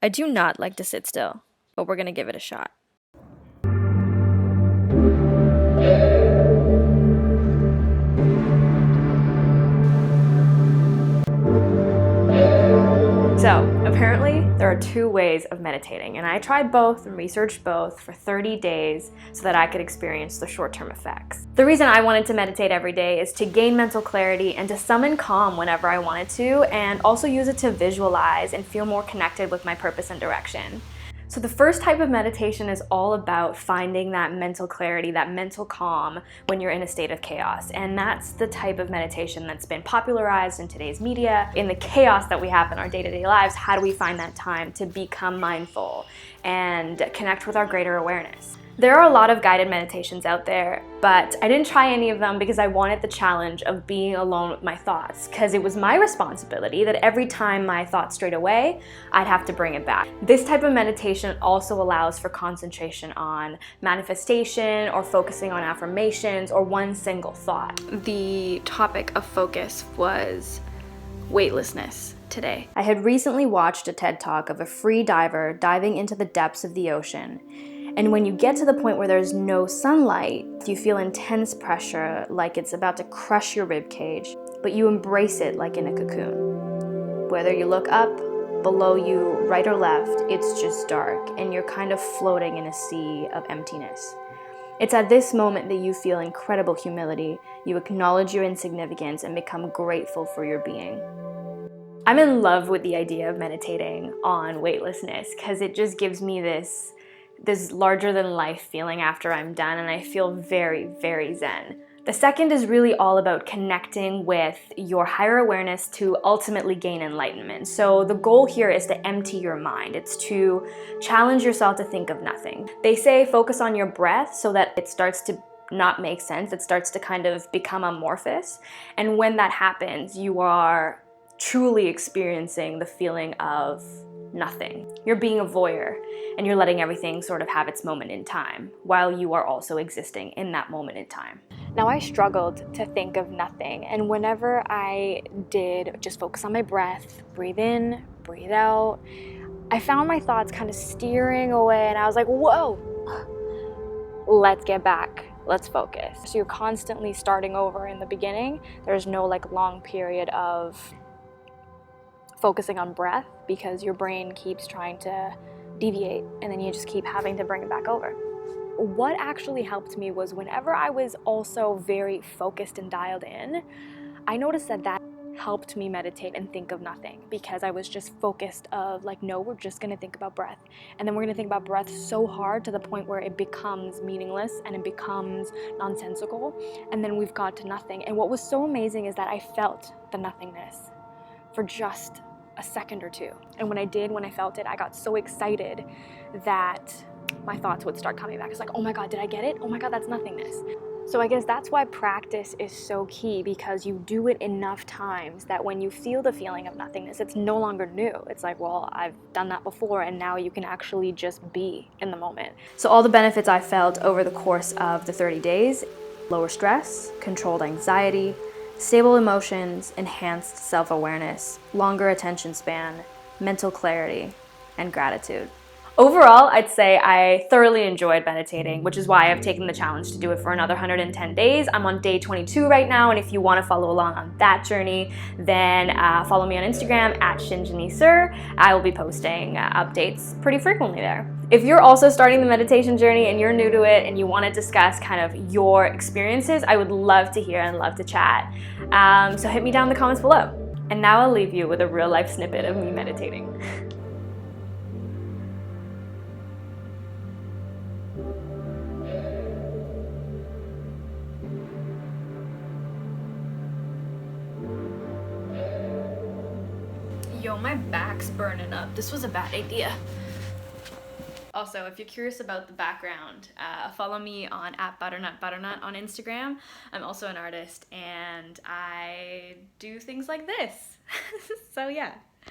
I do not like to sit still, but we're gonna give it a shot. So, apparently, there are two ways of meditating, and I tried both and researched both for 30 days so that I could experience the short-term effects. The reason I wanted to meditate every day is to gain mental clarity and to summon calm whenever I wanted to, and also use it to visualize and feel more connected with my purpose and direction. So the first type of meditation is all about finding that mental clarity, that mental calm when you're in a state of chaos. And that's the type of meditation that's been popularized in today's media. In the chaos that we have in our day-to-day lives, how do we find that time to become mindful and connect with our greater awareness? There are a lot of guided meditations out there, but I didn't try any of them because I wanted the challenge of being alone with my thoughts, because it was my responsibility that every time my thoughts strayed away, I'd have to bring it back. This type of meditation also allows for concentration on manifestation or focusing on affirmations or one single thought. The topic of focus was weightlessness today. I had recently watched a TED Talk of a free diver diving into the depths of the ocean. And when you get to the point where there's no sunlight, you feel intense pressure, like it's about to crush your rib cage, but you embrace it like in a cocoon. Whether you look up, below you, right or left, it's just dark, and you're kind of floating in a sea of emptiness. It's at this moment that you feel incredible humility, you acknowledge your insignificance, and become grateful for your being. I'm in love with the idea of meditating on weightlessness because it just gives me this larger than life feeling after I'm done, and I feel very, very zen. The second is really all about connecting with your higher awareness to ultimately gain enlightenment. So the goal here is to empty your mind. It's to challenge yourself to think of nothing. They say focus on your breath so that it starts to not make sense. It starts to kind of become amorphous. And when that happens, you are truly experiencing the feeling of nothing. You're being a voyeur and you're letting everything sort of have its moment in time while you are also existing in that moment in time. Now, I struggled to think of nothing, and whenever I did just focus on my breath, breathe in, breathe out, I found my thoughts kind of steering away, and I was like, whoa, let's get back. Let's focus. So you're constantly starting over in the beginning. There's no like long period of focusing on breath because your brain keeps trying to deviate, and then you just keep having to bring it back over. What actually helped me was whenever I was also very focused and dialed in, I noticed that helped me meditate and think of nothing, because I was just focused of like, no, we're just gonna think about breath, and then we're gonna think about breath so hard to the point where it becomes meaningless and it becomes nonsensical, and then we've got to nothing. And what was so amazing is that I felt the nothingness for just a second or two. And when I felt it, I got so excited that my thoughts would start coming back. It's like, oh my God, did I get it? Oh my God, that's nothingness. So I guess that's why practice is so key, because you do it enough times that when you feel the feeling of nothingness, it's no longer new. It's like, well, I've done that before, and now you can actually just be in the moment. So all the benefits I felt over the course of the 30 days, lower stress, controlled anxiety, stable emotions, enhanced self-awareness, longer attention span, mental clarity, and gratitude. Overall, I'd say I thoroughly enjoyed meditating, which is why I've taken the challenge to do it for another 110 days. I'm on day 22 right now, and if you want to follow along on that journey, then follow me on Instagram at shinjanisur. I will be posting updates pretty frequently there. If you're also starting the meditation journey and you're new to it and you want to discuss kind of your experiences, I would love to hear and love to chat. So hit me down in the comments below. And now I'll leave you with a real life snippet of me meditating. Yo, my back's burning up. This was a bad idea. Also, if you're curious about the background, follow me on @butternutbutternut on Instagram. I'm also an artist, and I do things like this. So yeah.